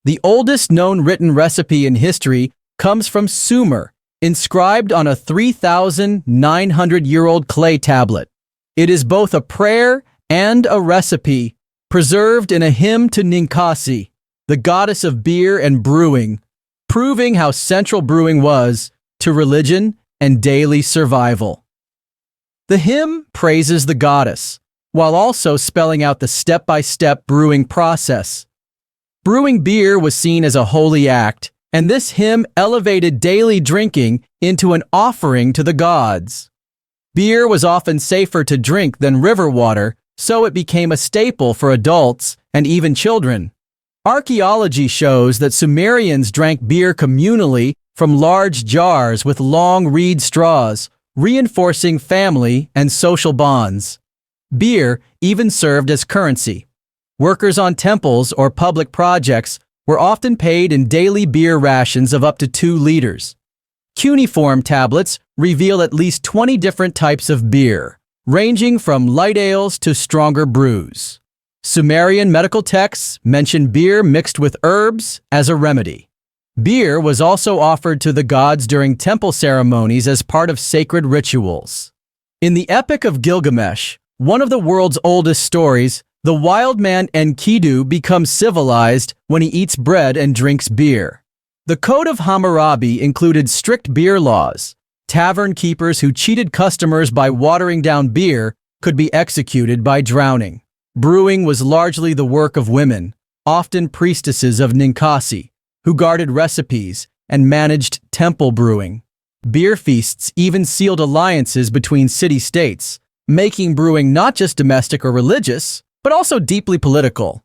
The oldest known written recipe in history comes from Sumer, inscribed on a 3,900-year-old clay tablet. It is both a prayer and a recipe, preserved in a hymn to Ninkasi, the goddess of beer and brewing, proving how central brewing was to religion and daily survival. The hymn praises the goddess, while also spelling out the step-by-step brewing process. Brewing beer was seen as a holy act, and this hymn elevated daily drinking into an offering to the gods. Beer was often safer to drink than river water, so it became a staple for adults and even children. Archaeology shows that Sumerians drank beer communally from large jars with long reed straws, reinforcing family and social bonds. Beer even served as currency. Workers on temples or public projects were often paid in daily beer rations of up to 2 liters. Cuneiform tablets reveal at least 20 different types of beer, ranging from light ales to stronger brews. Sumerian medical texts mention beer mixed with herbs as a remedy. Beer was also offered to the gods during temple ceremonies as part of sacred rituals. In the Epic of Gilgamesh, one of the world's oldest stories, the wild man Enkidu becomes civilized when he eats bread and drinks beer. The Code of Hammurabi included strict beer laws. Tavern keepers who cheated customers by watering down beer could be executed by drowning. Brewing was largely the work of women, often priestesses of Ninkasi, who guarded recipes and managed temple brewing. Beer feasts even sealed alliances between city-states, making brewing not just domestic or religious, but also deeply political.